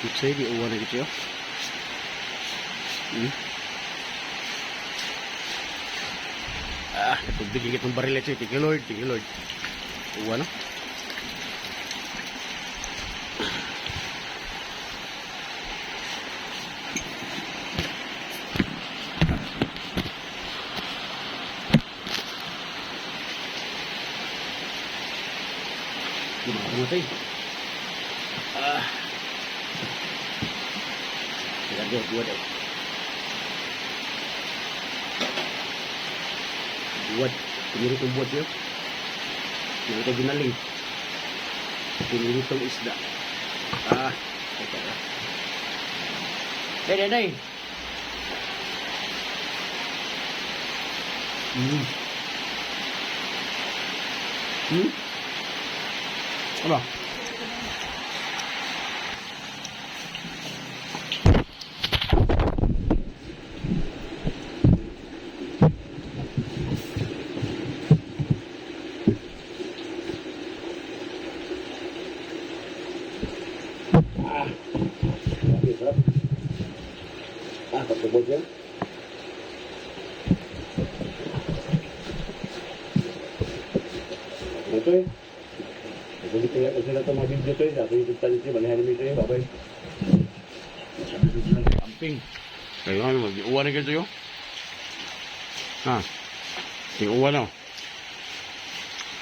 Saya di uwan na gitu ya. Tubig itong baril ito. Thank you Lord. Uwan na. Matay. Lagi buat eh. Buat, pinili kong buat yun. Pinili ko ginaling. Pinili itong isda. Okay lah. Day. Apa? Patubog yan. Ito eh. Tingnan ko sila itong mga video ito eh. Sa YouTube channel ito, malihan namin ito eh. Babay. Sabi ko sila ng camping. Kaya nga, mag-uwan na kayo. Ha? Yung uwan na.